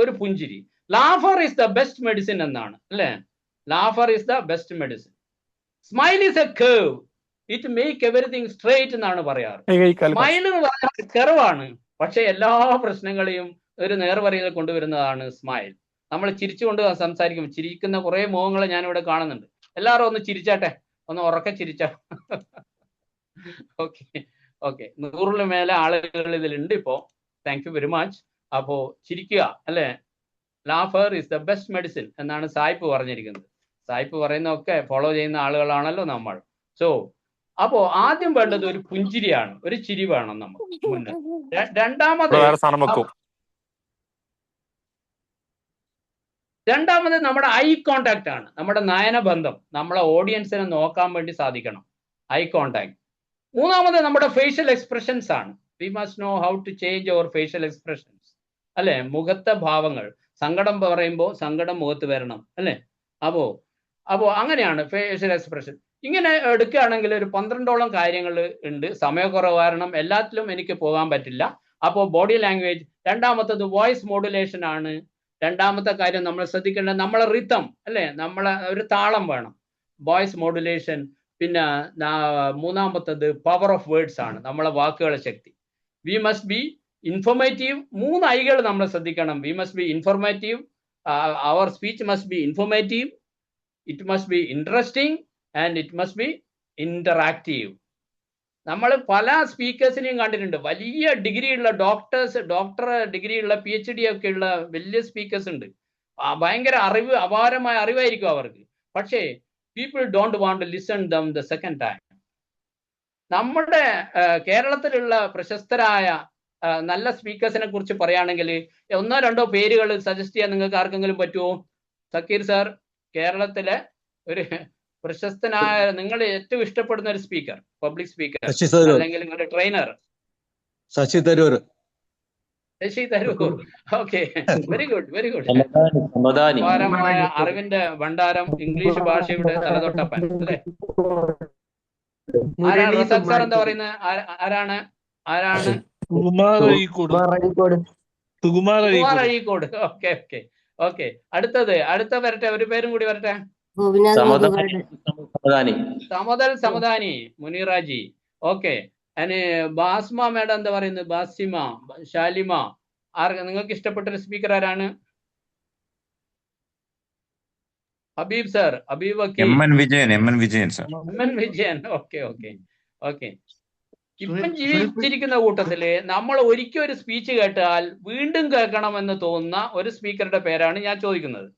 ഒരു പുഞ്ചിരി. Laughter is the best medicine എന്നാണ്, അല്ലേ? Laughter is the best medicine. Smile is a curve, it make everything straight എന്നാണ് പറയാറ്. സ്മൈൽ എന്ന് പറഞ്ഞാൽ കർവാണ്, പക്ഷെ എല്ലാ പ്രശ്നങ്ങളെയും ഒരു നേർവരയിൽ കൊണ്ടുവരുന്നതാണ് സ്മൈൽ. നമ്മൾ ചിരിച്ചുകൊണ്ട് സംസാരിക്കും. ചിരിക്കുന്ന കുറെ മുഖങ്ങൾ ഞാനിവിടെ കാണുന്നുണ്ട്. എല്ലാവരും ഒന്ന് ചിരിച്ചാട്ടെ, ഒന്ന് ഉറക്കെ ചിരിച്ചാ. ഓക്കെ 100ൽ മേലെ ആളുകൾ ഇതിലുണ്ട് ഇപ്പോ. Thank you very much. അപ്പോ ചിരിക്കുക, അല്ലെ? Laughter is the best medicine എന്നാണ് സായിപ്പ് പറഞ്ഞിരിക്കുന്നത്. സായിപ്പ് പറയുന്നതൊക്കെ ഫോളോ ചെയ്യുന്ന ആളുകളാണല്ലോ നമ്മൾ. സോ അപ്പോ ആദ്യം വേണ്ടത് ഒരു പുഞ്ചിരിയാണ്, ഒരു ചിരി വേണം നമുക്ക് മുന്നിൽ. രണ്ടാമത് നമ്മുടെ ഐ കോണ്ടാക്ട് ആണ്, നമ്മുടെ നയനബന്ധം. നമ്മളെ ഓഡിയൻസിനെ നോക്കാൻ വേണ്ടി സാധിക്കണം, ഐ കോണ്ടാക്ട്. മൂന്നാമത് നമ്മുടെ ഫേഷ്യൽ എക്സ്പ്രഷൻസ് ആണ്. We must know how to change our facial expressions, അല്ലെ? മുഖത്തെ ഭാവങ്ങൾ. സങ്കടം പറയുമ്പോൾ സങ്കടം മുഖത്ത് വരണം, അല്ലെ? അപ്പോ അങ്ങനെയാണ് ഫേഷ്യൽ എക്സ്പ്രഷൻ. ഇങ്ങനെ എടുക്കുകയാണെങ്കിൽ ഒരു 12ഓളം കാര്യങ്ങൾ ഉണ്ട്. സമയക്കുറവ് കാരണം എല്ലാത്തിലും എനിക്ക് പോകാൻ പറ്റില്ല. അപ്പോൾ ബോഡി ലാംഗ്വേജ്. രണ്ടാമത്തത് വോയിസ് മോഡുലേഷൻ ആണ്. രണ്ടാമത്തെ കാര്യം നമ്മൾ ശ്രദ്ധിക്കേണ്ടത് നമ്മളെ റിതം, അല്ലേ? നമ്മളെ ഒരു താളം വേണം, വോയിസ് മോഡുലേഷൻ. പിന്നെ മൂന്നാമത്തത് പവർ ഓഫ് വേർഡ്സ് ആണ്, നമ്മളെ വാക്കുകളുടെ ശക്തി. We must be informative. 3 ഐകൾ നമ്മൾ ശ്രദ്ധിക്കണം. We must be informative, our speech must be informative, it must be interesting and it must be interactive. നമ്മൾ പല സ്പീക്കേഴ്സിനെയും കണ്ടിട്ടുണ്ട്. വലിയ ഡിഗ്രിയുള്ള ഡോക്ടർ ഡിഗ്രിയുള്ള PhD ഒക്കെ ഉള്ള വലിയ സ്പീക്കേഴ്സ് ഉണ്ട്. ഭയങ്കര അറിവ്, അപാരമായ അറിവായിരിക്കും അവർക്ക്. പക്ഷേ people don't want to listen them the second time. നമ്മുടെ കേരളത്തിലുള്ള പ്രശസ്തരായ നല്ല സ്പീക്കേഴ്സിനെ കുറിച്ച് പറയുകയാണെങ്കിൽ 1-2 പേരുകൾ സജസ്റ്റ് ചെയ്യാൻ നിങ്ങൾക്ക് ആർക്കെങ്കിലും പറ്റുമോ? സക്കീർ സാർ, കേരളത്തിലെ ഒരു പ്രശസ്തനായ, നിങ്ങൾ ഏറ്റവും ഇഷ്ടപ്പെടുന്ന ഒരു സ്പീക്കർ, പബ്ലിക് സ്പീക്കർ, അല്ലെങ്കിൽ നിങ്ങളുടെ trainer? Shashi Tharoor. Okay, very good. അപാരമായ അറിവിന്റെ ഭണ്ഡാരം, ഇംഗ്ലീഷ് ഭാഷയുടെ തലതൊട്ടപ്പൻ, അല്ലെ? ആരാണ് റസാഖ് സാർ എന്താ പറയുന്നത്? ആരാണ്? സുകുമാർ അഴീക്കോട്. ഓക്കെ. അടുത്ത വരട്ടെ, ഒരു പേരും കൂടി വരട്ടെ. സമദാനി മുനീറാജി. ഓക്കെ. ബാസ്മ മേഡം എന്താ പറയുന്നത്? ബാസിമ, ഷാലിമ. നിങ്ങൾക്ക് ഇഷ്ടപ്പെട്ടൊരു സ്പീക്കർ ആരാണ്? ഹബീബ് സാർ, ഹബീബ് വക്കീൽ, എം.എൻ. വിജയൻ. ഓക്കെ. ഇപ്പം ജീവിച്ചിരിക്കുന്ന കൂട്ടത്തില് നമ്മൾ ഒരിക്കൽ ഒരു സ്പീച്ച് കേട്ടാൽ വീണ്ടും കേൾക്കണമെന്ന് തോന്നുന്ന ഒരു സ്പീക്കറുടെ പേരാണ് ഞാൻ ചോദിക്കുന്നത്.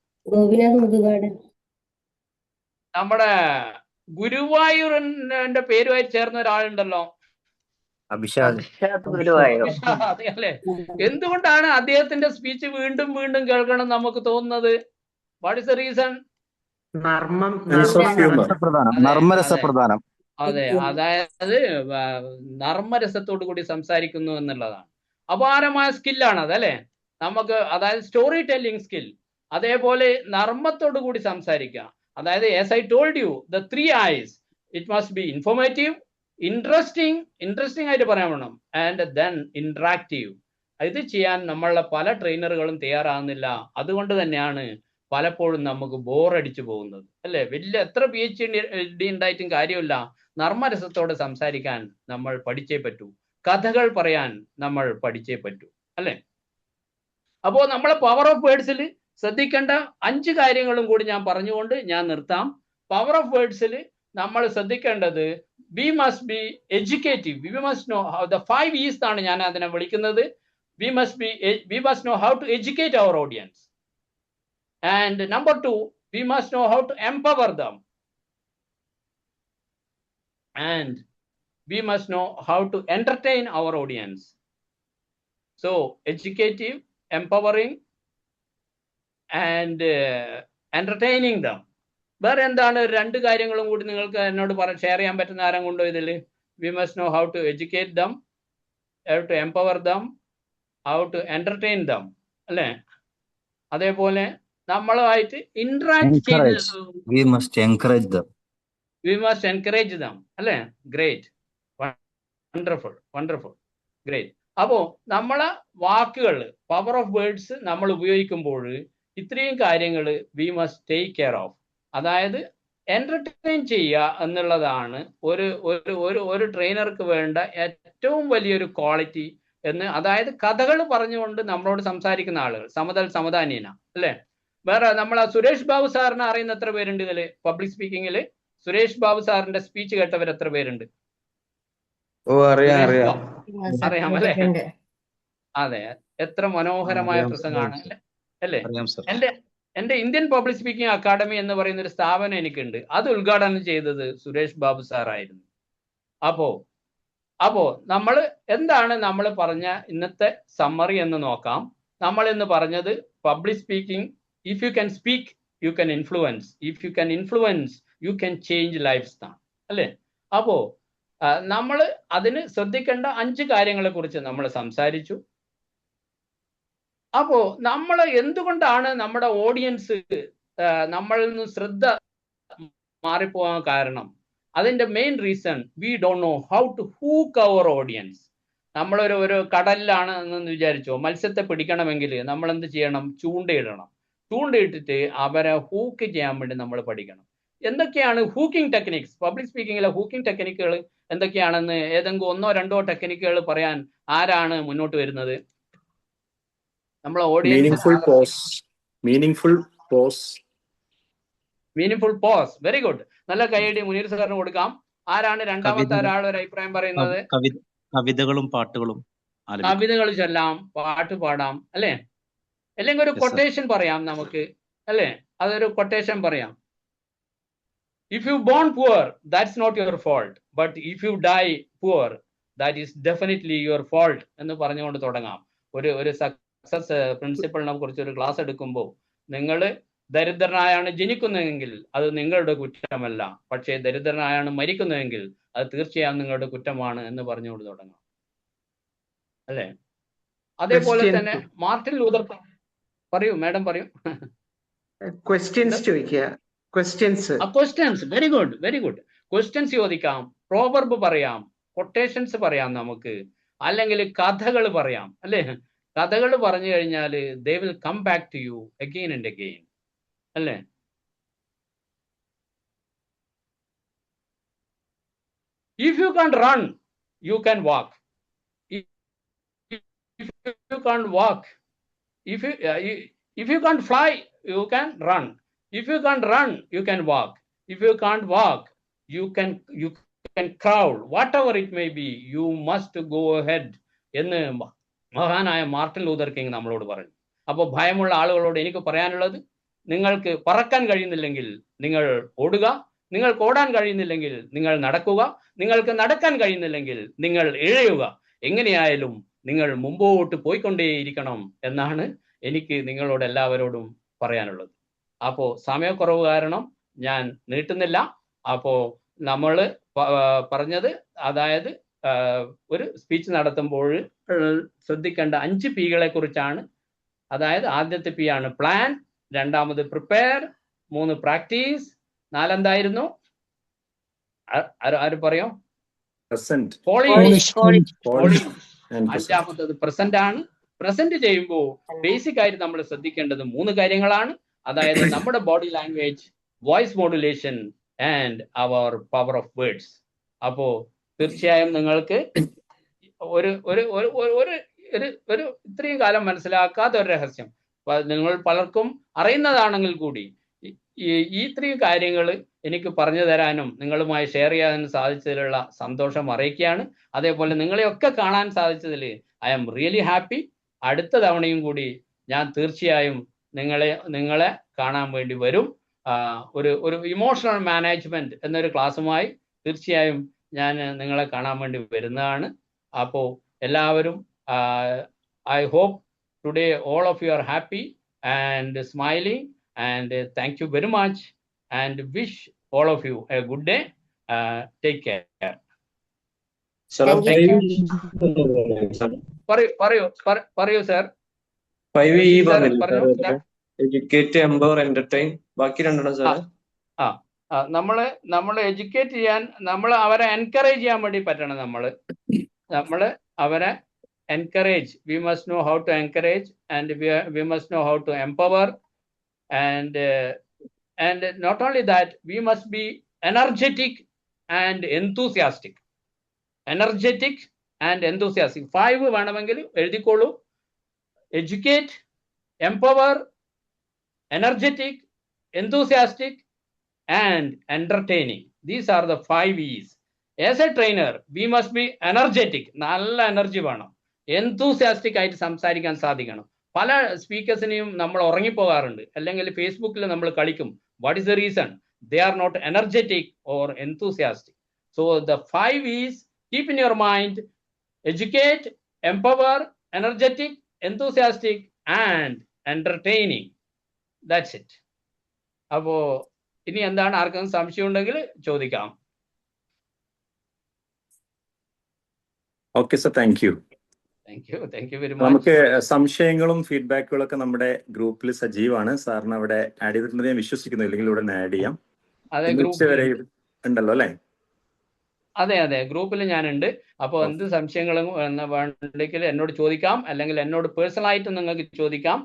നമ്മുടെ ഗുരുവായൂരിന്റെ പേരുമായി ചേർന്ന ഒരാളുണ്ടല്ലോ, അഭിഷാദ്. അതെ അല്ലെ? എന്തുകൊണ്ടാണ് അദ്ദേഹത്തിന്റെ സ്പീച്ച് വീണ്ടും വീണ്ടും കേൾക്കണം നമുക്ക് തോന്നുന്നത്? What is the reason? നർമ്മം രസപ്രധാനം, നർമ്മരസപ്രധാനം. അതെ, അതായത് നർമ്മരസത്തോടു കൂടി സംസാരിക്കുന്നു എന്നുള്ളതാണ്. അപാരമായ സ്കില്ലാണ് അതല്ലേ നമുക്ക്, അതായത് സ്റ്റോറി ടെല്ലിംഗ് സ്കിൽ. അതേപോലെ നർമ്മത്തോടു കൂടി സംസാരിക്കുക. അതായത് as I told you, the 3 eyes, it must be informative, interesting ആയിട്ട് പറയാൻ വേണം, ആൻഡ് ദെൻ ഇന്ററാക്റ്റീവ്. ഇത് ചെയ്യാൻ നമ്മളുടെ പല ട്രെയിനറുകളും തയ്യാറാകുന്നില്ല. അതുകൊണ്ട് തന്നെയാണ് പലപ്പോഴും നമുക്ക് ബോറടിച്ചു പോകുന്നത് അല്ലേ? വലിയ എത്ര PhD ഉണ്ടായിട്ടും കാര്യമില്ല. നർമ്മരസത്തോടെ സംസാരിക്കാൻ നമ്മൾ പഠിച്ചേ പറ്റൂ. കഥകൾ പറയാൻ നമ്മൾ പഠിച്ചേ പറ്റൂ അല്ലേ? അപ്പോ നമ്മളെ പവർ ഓഫ് വേർഡ്സിൽ ശ്രദ്ധിക്കേണ്ട 5 കാര്യങ്ങളും കൂടി ഞാൻ പറഞ്ഞുകൊണ്ട് ഞാൻ നിർത്താം. പവർ ഓഫ് വേർഡ്സിൽ നമ്മൾ ശ്രദ്ധിക്കേണ്ടത്, we must be educative. We must know how the 5 E's ആണ് ഞാൻ അതിനെ വിളിക്കുന്നത്. We must know how to educate our audience. And number 2, we must know how to empower them. And we must know how to entertain our audience. So, educative, empowering, and entertaining them. വേറെ എന്താണ് 2 കാര്യങ്ങളും കൂടി നിങ്ങൾക്ക് എന്നോട് ഷെയർ ചെയ്യാൻ പറ്റുന്ന ആരും കൊണ്ടോ ഇതിൽ? We must know how to educate them, how to empower them, how to entertain them അല്ലേ? അതേപോലെ നമ്മളുമായിട്ട് ഇന്ററാക്ട് ചെയ്ത് We must encourage them. അല്ലേ? Great, wonderful, great. അപ്പോ നമ്മളെ വാക്കുകൾ, പവർ ഓഫ് വേർഡ്സ് നമ്മൾ ഉപയോഗിക്കുമ്പോൾ ഇത്രയും കാര്യങ്ങൾ we must take care of. അതായത് എന്റർടൈൻ ചെയ്യുക എന്നുള്ളതാണ് ഒരു ട്രെയിനർക്ക് വേണ്ട ഏറ്റവും വലിയൊരു ക്വാളിറ്റി എന്ന്. അതായത് കഥകൾ പറഞ്ഞുകൊണ്ട് നമ്മളോട് സംസാരിക്കുന്ന ആളുകൾ സമദാനീന അല്ലേ? വേറെ നമ്മളെ സുരേഷ് ബാബു സാറിനെ അറിയുന്ന എത്ര പേരുണ്ട് ഇതില്? പബ്ലിക് സ്പീക്കിങ്ങിൽ സുരേഷ് ബാബു സാറിന്റെ സ്പീച്ച് കേട്ടവർ എത്ര പേരുണ്ട്? അറിയാം അല്ലേ? അതെ, എത്ര മനോഹരമായ പ്രസംഗമാണ് അല്ലേ? എന്റെ ഇന്ത്യൻ പബ്ലിക് സ്പീക്കിംഗ് അക്കാദമി എന്ന് പറയുന്ന ഒരു സ്ഥാപനം എനിക്കുണ്ട്. അത് ഉദ്ഘാടനം ചെയ്തത് സുരേഷ് ബാബു സാറായിരുന്നു. അപ്പോ നമ്മൾ എന്താണ് നമ്മൾ പറഞ്ഞ ഇന്നത്തെ സമ്മറി എന്ന് നോക്കാം. നമ്മൾ ഇന്ന് പറഞ്ഞത് public speaking, if you can speak, you can influence. If you can influence, you can change lives അല്ലേ? അപ്പോ നമ്മൾ അതിന് ശ്രദ്ധിക്കേണ്ട 5 കാര്യങ്ങളെ കുറിച്ച് നമ്മൾ സംസാരിച്ചു. അപ്പോ നമ്മൾ എന്തുകൊണ്ടാണ് നമ്മുടെ ഓഡിയൻസ് നമ്മളിൽ നിന്ന് ശ്രദ്ധ മാറിപ്പോകാൻ കാരണം? അതിന്റെ main reason, we don't know how to hook our audience. നമ്മളൊരു കടലിലാണ് എന്ന് വിചാരിച്ചോ, മത്സ്യത്തെ പിടിക്കണമെങ്കിൽ നമ്മൾ എന്ത് ചെയ്യണം? ചൂണ്ടയിടണം. ചൂണ്ടയിട്ടിട്ട് അവരെ ഹൂക്ക് ചെയ്യാൻ വേണ്ടി നമ്മൾ പഠിക്കണം. എന്തൊക്കെയാണ് ഹൂക്കിംഗ് ടെക്നിക്സ്? പബ്ലിക് സ്പീക്കിങ്ങിലെ ഹൂക്കിംഗ് ടെക്നിക്കുകൾ എന്തൊക്കെയാണെന്ന് ഏതെങ്കിലും 1-2 ടെക്നിക്കുകൾ പറയാൻ ആരാണ് മുന്നോട്ട് വരുന്നത്? നമ്മളെ audience. Meaningful pause, very good. നല്ല കൈയടി മുനീർ സാറിന് കൊടുക്കാം. ആരാണ് രണ്ടാമത്തെ ഒരാൾ ഒരു അഭിപ്രായം പറയുന്നത്? കവിതകളും പാട്ടുകളും. കവിതകൾ ചൊല്ലാം, പാട്ട് പാടാം അല്ലേ? അല്ലെങ്കിൽ ഒരു കൊട്ടേഷൻ പറയാം നമുക്ക് അല്ലേ? അതൊരു കൊട്ടേഷൻ പറയാം. If you born poor, that's not your fault. But if you die poor, that is definitely your fault എന്ന് പറഞ്ഞുകൊണ്ട് തുടങ്ങാം. ഒരു സക്സസ് പ്രിൻസിപ്പളിനെ കുറിച്ച് ഒരു ക്ലാസ് എടുക്കുമ്പോൾ, നിങ്ങൾ ദരിദ്രനായാണ് ജനിക്കുന്നതെങ്കിൽ അത് നിങ്ങളുടെ കുറ്റമല്ല, പക്ഷേ ദരിദ്രനായാണ് മരിക്കുന്നതെങ്കിൽ അത് തീർച്ചയായും നിങ്ങളുടെ കുറ്റമാണ് എന്ന് പറഞ്ഞുകൊണ്ട് തുടങ്ങാം അല്ലേ? അതേപോലെ തന്നെ മാർട്ടിൻ ലൂതർ, പറയൂ മാഡം പറയൂ. Questions, very good. ക്വസ്റ്റ്യൻസ് ചോദിക്കാം, പ്രോവർബ് പറയാം, കൊട്ടേഷൻസ് പറയാം നമുക്ക്, അല്ലെങ്കിൽ കഥകൾ പറയാം അല്ലേ? കഥകൾ പറഞ്ഞു കഴിഞ്ഞാൽ they will come back to you again and again അല്ലേ? If you can't run, you can walk. If you can't walk, if you can't fly, you can run. If you can't run, you can walk. If you can't walk, you can crawl. Whatever it may be, you must go ahead എന്ന് മഹാനായ മാർട്ടിൻ ലൂതർ കിങ് നമ്മളോട് പറഞ്ഞു. അപ്പോൾ ഭയമുള്ള ആളുകളോട് എനിക്ക് പറയാനുള്ളത്, നിങ്ങൾക്ക് പറക്കാൻ കഴിയുന്നില്ലെങ്കിൽ നിങ്ങൾ ഓടുക, നിങ്ങൾക്ക് ഓടാൻ കഴിയുന്നില്ലെങ്കിൽ നിങ്ങൾ നടക്കുക, നിങ്ങൾക്ക് നടക്കാൻ കഴിയുന്നില്ലെങ്കിൽ നിങ്ങൾ എഴയുക. എങ്ങനെയായാലും നിങ്ങൾ മുമ്പോട്ട് പോയിക്കൊണ്ടേയിരിക്കണം എന്നാണ് എനിക്ക് നിങ്ങളോട് എല്ലാവരോടും പറയാനുള്ളത്. അപ്പോൾ സമയക്കുറവ് കാരണം ഞാൻ നീട്ടുന്നില്ല. അപ്പോൾ നമ്മൾ പറഞ്ഞത്, അതായത് ഒരു സ്പീച്ച് നടത്തുമ്പോൾ ശ്രദ്ധിക്കേണ്ട 5 Pകളെ കുറിച്ചാണ്. അതായത് ആദ്യത്തെ P ആണ് പ്ലാൻ, രണ്ടാമത് പ്രിപ്പയർ, 3 പ്രാക്ടീസ്, 4 എന്തായിരുന്നു? ആര് പറയോ? പോളിഷ്. അഞ്ചാമത്തത് പ്രസന്റ് ആണ്. പ്രസന്റ് ചെയ്യുമ്പോൾ ബേസിക് ആയിട്ട് നമ്മൾ ശ്രദ്ധിക്കേണ്ടത് 3 കാര്യങ്ങളാണ്. അതായത് നമ്മുടെ body language, voice modulation and our power of words. അപ്പോ തീർച്ചയായും നിങ്ങൾക്ക് ഒരു ഇത്രയും കാലം മനസ്സിലാക്കാത്ത ഒരു രഹസ്യം നിങ്ങൾ പലർക്കും അറിയുന്നതാണെങ്കിൽ കൂടി ഈ ഇത്രയും കാര്യങ്ങൾ എനിക്ക് പറഞ്ഞു തരാനും നിങ്ങളുമായി ഷെയർ ചെയ്യാനും സാധിച്ചതിലുള്ള സന്തോഷം അറിയിക്കുകയാണ്. അതേപോലെ നിങ്ങളെയൊക്കെ കാണാൻ സാധിച്ചതിൽ ഐ ആം റിയലി ഹാപ്പി. അടുത്ത തവണയും കൂടി ഞാൻ തീർച്ചയായും നിങ്ങളെ കാണാൻ വേണ്ടി വരും. ഒരു ഇമോഷണൽ മാനേജ്മെന്റ് എന്നൊരു ക്ലാസ്സുമായി തീർച്ചയായും ഞാൻ നിങ്ങളെ കാണാൻ വേണ്ടി വരുന്നതാണ്. അപ്പോൾ എല്ലാവരും I hope today all of you are happy and smiling, and thank you very much and wish all of you a good day. Take care. പറയൂ സർ. 5E പറഞ്ഞില്ല, എഡ്യൂക്കേറ്റ്, എംപവർ, എന്റർടൈൻ. ബാക്കി രണ്ടെണ്ണം സാർ. നമ്മൾ എഡ്യൂക്കേറ്റ് ചെയ്യാൻ, നമ്മൾ അവരെ എൻകറേജ് ചെയ്യാൻ വേണ്ടി പറ്റണം. നമ്മൾ അവരെ encourage. We must know how to encourage, and we must know how to empower, and not only that, we must be energetic and enthusiastic. 5 വേണമെങ്കിൽ എഴുതിക്കോളൂ. educate, empower, energetic, enthusiastic and entertaining. These are the 5 E's. As a trainer, we must be energetic. നല്ല എനർജി വേണം. എന്തൂസിയാസ്റ്റിക് ആയിട്ട് സംസാരിക്കാൻ സാധിക്കണം. പല സ്പീക്കേഴ്സിനെയും നമ്മൾ ഉറങ്ങിപ്പോകാറുണ്ട്, അല്ലെങ്കിൽ ഫേസ്ബുക്കിൽ നമ്മൾ കളിക്കും. What is the reason? They are not energetic or enthusiastic. So the 5 E's keep in your mind: educate, empower, energetic, enthusiastic and entertaining. That's it. അപ്പോ ഇനി എന്താണ്, ആർക്കും സംശയം ഉണ്ടെങ്കിൽ ചോദിക്കാം. Okay sir, thank you. Thank you very much. നമുക്ക് സംശയങ്ങളും ഫീഡ്ബാക്കുകളും ഒക്കെ നമ്മുടെ ഗ്രൂപ്പിൽ സജീവമാണ്. സാറിന് അവിടെ ആഡ് ചെയ്തിട്ടുണ്ട് ഞാൻ വിശ്വസിക്കുന്നു, ഇല്ലെങ്കിൽ ഇവിടെ ആഡ് ചെയ്യാം. വരെ ഉണ്ടല്ലോ അല്ലേ? അതെ, ഗ്രൂപ്പിൽ ഞാനുണ്ട്. അപ്പോൾ എന്ത് സംശയങ്ങളും വേണ്ടെങ്കിൽ എന്നോട് ചോദിക്കാം, അല്ലെങ്കിൽ എന്നോട് പേഴ്സണലായിട്ട് നിങ്ങൾക്ക് ചോദിക്കാം.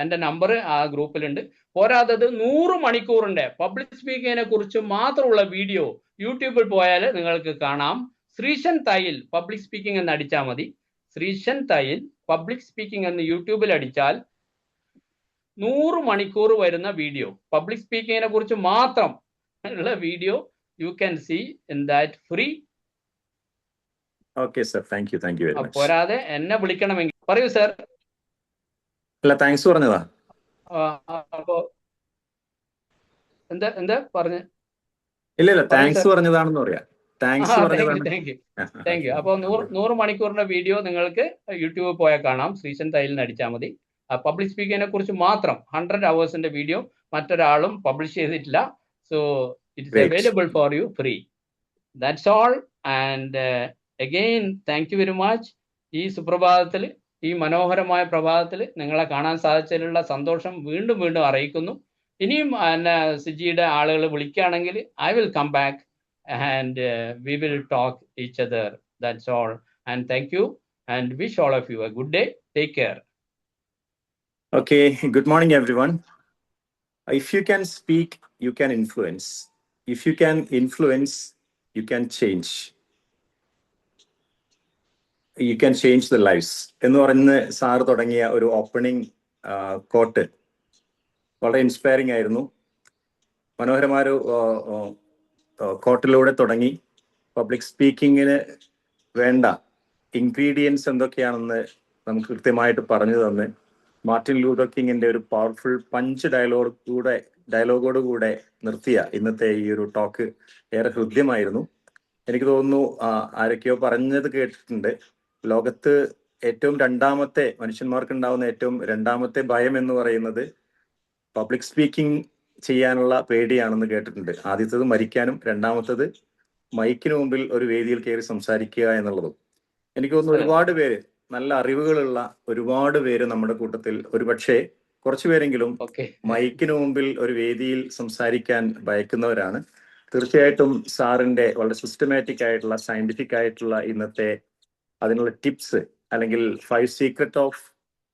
എൻ്റെ നമ്പർ ആ ഗ്രൂപ്പിലുണ്ട്. പോരാത്തത് 100 മണിക്കൂറിന്റെ പബ്ലിക് സ്പീക്കിങ്ങിനെ കുറിച്ച് മാത്രമുള്ള വീഡിയോ യൂട്യൂബിൽ പോയാൽ നിങ്ങൾക്ക് കാണാം. ശ്രീഷൻ തയ്യിൽ പബ്ലിക് സ്പീക്കിംഗ് എന്ന് അടിച്ചാൽ മതി. ശ്രീഷൻ തയ്യിൽ പബ്ലിക് സ്പീക്കിംഗ് എന്ന് യൂട്യൂബിൽ അടിച്ചാൽ 100 മണിക്കൂർ വരുന്ന വീഡിയോ, പബ്ലിക് സ്പീക്കിങ്ങിനെ കുറിച്ച് മാത്രം ഉള്ള video you can see in that free. Okay sir, thank you very much. പോരാതെ എന്നെ വിളിക്കണമെങ്കിൽ പറയൂ സർ. അല്ല, താങ്ക്സ് പറഞ്ഞതാ. അപ്പോ എന്താ പറഞ്ഞു? ഇല്ല, താങ്ക്സ് പറഞ്ഞതാണെന്ന് പറയാം. Thank you. അപ്പോൾ 100 മണിക്കൂറിന്റെ വീഡിയോ നിങ്ങൾക്ക് യൂട്യൂബിൽ പോയാൽ കാണാം. ശ്രീശൻ തയ്യിൽ അടിച്ചാൽ മതി. പബ്ലിക് സ്പീക്കിങ്ങിനെ കുറിച്ച് മാത്രം 100 hours വീഡിയോ മറ്റൊരാളും പബ്ലിഷ് ചെയ്തിട്ടില്ല. So it is available for you free. That's all. And again, thank you very much. ഈ സുപ്രഭാതത്തിൽ, ഈ മനോഹരമായ പ്രഭാതത്തിൽ നിങ്ങളെ കാണാൻ സാധിച്ചതിലുള്ള സന്തോഷം വീണ്ടും അറിയിക്കുന്നു. ഇനിയും സിജിയുടെ ആളുകൾ വിളിക്കുകയാണെങ്കിൽ I will come back and we will talk each other. That's all. And thank you and wish all of you a good day. Take care. Okay, good morning everyone. If you can speak, you can influence. If you can influence, you can change. You can change the lives. എന്ന് പറഞ്ഞ് സാർ തുടങ്ങിയ ഒരു ഓപ്പണിംഗ് കോട്ട് വളരെ ഇൻസ്പയറിംഗ് ആയിരുന്നു. മനോഹരമായ ഒരു കോട്ടിലൂടെ തുടങ്ങി പബ്ലിക് സ്പീക്കിങ്ങിന് വേണ്ട ഇൻഗ്രീഡിയൻസ് എന്തൊക്കെയാണെന്ന് നമുക്ക് കൃത്യമായിട്ട് പറഞ്ഞു തന്ന് മാർട്ടിൻ ലൂതർ കിങ്ങിന്റെ ഒരു പവർഫുൾ പഞ്ച് ഡയലോഗിലൂടെ ഡയലോഗോടുകൂടെ നിർത്തിയ ഇന്നത്തെ ഈ ഒരു ടോക്ക് ഏറെ ഹൃദ്യമായിരുന്നു. എനിക്ക് തോന്നുന്നു ആരൊക്കെയോ പറഞ്ഞത് കേട്ടിട്ടുണ്ട്, ലോകത്ത് ഏറ്റവും രണ്ടാമത്തെ മനുഷ്യന്മാർക്ക് ഉണ്ടാവുന്ന ഏറ്റവും രണ്ടാമത്തെ ഭയം എന്ന് പറയുന്നത് പബ്ലിക് സ്പീക്കിംഗ് ചെയ്യാനുള്ള പേടിയാണെന്ന് കേട്ടിട്ടുണ്ട്. ആദ്യത്തേത് മരിക്കാനും, രണ്ടാമത്തത് മൈക്കിന് മുമ്പിൽ ഒരു വേദിയിൽ കയറി സംസാരിക്കുക എന്നുള്ളതും. എനിക്ക് തോന്നുന്നു ഒരുപാട് പേര്, നല്ല അറിവുകളുള്ള ഒരുപാട് പേര് നമ്മുടെ കൂട്ടത്തിൽ, ഒരുപക്ഷെ കുറച്ചുപേരെങ്കിലും മൈക്കിന് മുമ്പിൽ ഒരു വേദിയിൽ സംസാരിക്കാൻ ഭയക്കുന്നവരാണ്. തീർച്ചയായിട്ടും സാറിന്റെ വളരെ സിസ്റ്റമാറ്റിക് ആയിട്ടുള്ള, സയന്റിഫിക് ആയിട്ടുള്ള ഇന്നത്തെ അതിനുള്ള ടിപ്സ് അല്ലെങ്കിൽ 5 സീക്രട്ട് ഓഫ്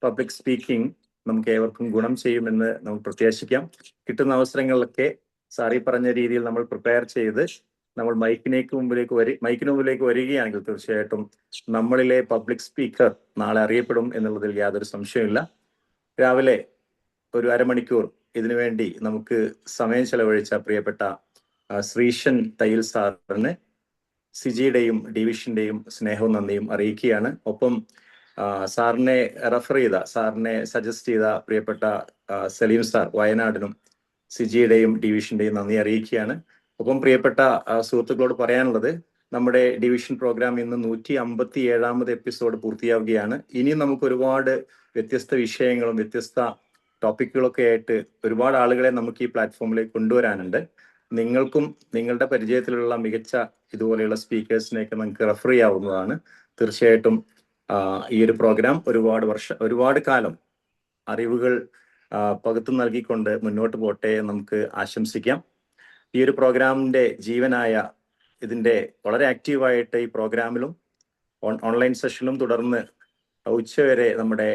പബ്ലിക് സ്പീക്കിംഗ് നമുക്ക് ഏവർക്കും ഗുണം ചെയ്യുമെന്ന് നമുക്ക് പ്രത്യാശിക്കാം. കിട്ടുന്ന അവസരങ്ങളിലൊക്കെ സാറി പറഞ്ഞ രീതിയിൽ നമ്മൾ പ്രിപ്പയർ ചെയ്ത് നമ്മൾ മൈക്കിന് മുമ്പിലേക്ക് വരികയാണെങ്കിൽ തീർച്ചയായിട്ടും നമ്മളിലെ പബ്ലിക് സ്പീക്കർ നാളെ അറിയപ്പെടും എന്നുള്ളതിൽ യാതൊരു സംശയമില്ല. രാവിലെ ഒരു അരമണിക്കൂർ ഇതിനുവേണ്ടി നമുക്ക് സമയം ചെലവഴിച്ച പ്രിയപ്പെട്ട ശ്രീഷൻ തയ്യൽ സാറിന് സിജിയുടെയും ഡിവിഷന്റെയും സ്നേഹവും നന്ദിയും അറിയിക്കുകയാണ്. ഒപ്പം സാറിനെ റെഫർ ചെയ്ത, സാറിനെ സജസ്റ്റ് ചെയ്ത പ്രിയപ്പെട്ട സലീം സാർ വയനാടിനും സിജിയുടെയും ഡിവിഷന്റെയും നന്ദി അറിയിക്കുകയാണ്. ഒപ്പം പ്രിയപ്പെട്ട സുഹൃത്തുക്കളോട് പറയാനുള്ളത്, നമ്മുടെ ഡിവിഷൻ പ്രോഗ്രാം ഇന്ന് 157ാമത് എപ്പിസോഡ് പൂർത്തിയാവുകയാണ്. ഇനിയും നമുക്ക് ഒരുപാട് വ്യത്യസ്ത വിഷയങ്ങളും വ്യത്യസ്ത ടോപ്പിക്കുകളൊക്കെ ആയിട്ട് ഒരുപാട് ആളുകളെ നമുക്ക് ഈ പ്ലാറ്റ്ഫോമിലേക്ക് കൊണ്ടുവരാനുണ്ട്. നിങ്ങൾക്കും നിങ്ങളുടെ പരിചയത്തിലുള്ള മികച്ച ഇതുപോലെയുള്ള സ്പീക്കേഴ്സിനെയൊക്കെ നമുക്ക് റെഫർ ചെയ്യാവുന്നതാണ്. തീർച്ചയായിട്ടും ഈ ഒരു പ്രോഗ്രാം ഒരുപാട് കാലം അറിവുകൾ പകുത്തു നൽകിക്കൊണ്ട് മുന്നോട്ട് പോട്ടെ നമുക്ക് ആശംസിക്കാം. ഈ ഒരു പ്രോഗ്രാമിന്റെ ജീവനായ, ഇതിന്റെ വളരെ ആക്റ്റീവായിട്ട് ഈ പ്രോഗ്രാമിലും ഓൺലൈൻ സെഷനിലും തുടർന്ന് ഉച്ചവരെ നമ്മുടെ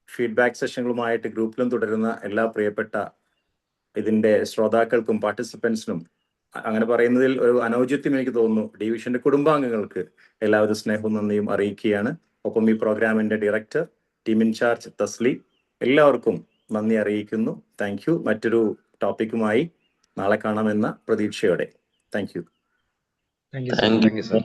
ഫീഡ്ബാക്ക് സെഷനുകളുമായിട്ട് ഗ്രൂപ്പിലും തുടരുന്ന എല്ലാ പ്രിയപ്പെട്ട ഇതിന്റെ ശ്രോതാക്കൾക്കും പാർട്ടിസിപ്പൻസിനും, അങ്ങനെ പറയുന്നതിൽ ഒരു അനൗചിത്യം എനിക്ക് തോന്നുന്നു, ഡിവിഷന്റെ കുടുംബാംഗങ്ങൾക്ക് എല്ലാവിധ സ്നേഹവും നന്ദിയും അറിയിക്കുകയാണ്. ഒപ്പം ഈ പ്രോഗ്രാമിന്റെ ഡയറക്ടർ, ടീം ഇൻചാർജ് തസ്ലി, എല്ലാവർക്കും നന്ദി അറിയിക്കുന്നു. Thank you. മറ്റൊരു ടോപ്പിക്കുമായി നാളെ കാണാമെന്ന പ്രതീക്ഷയോടെ. Thank you. Thank you sir.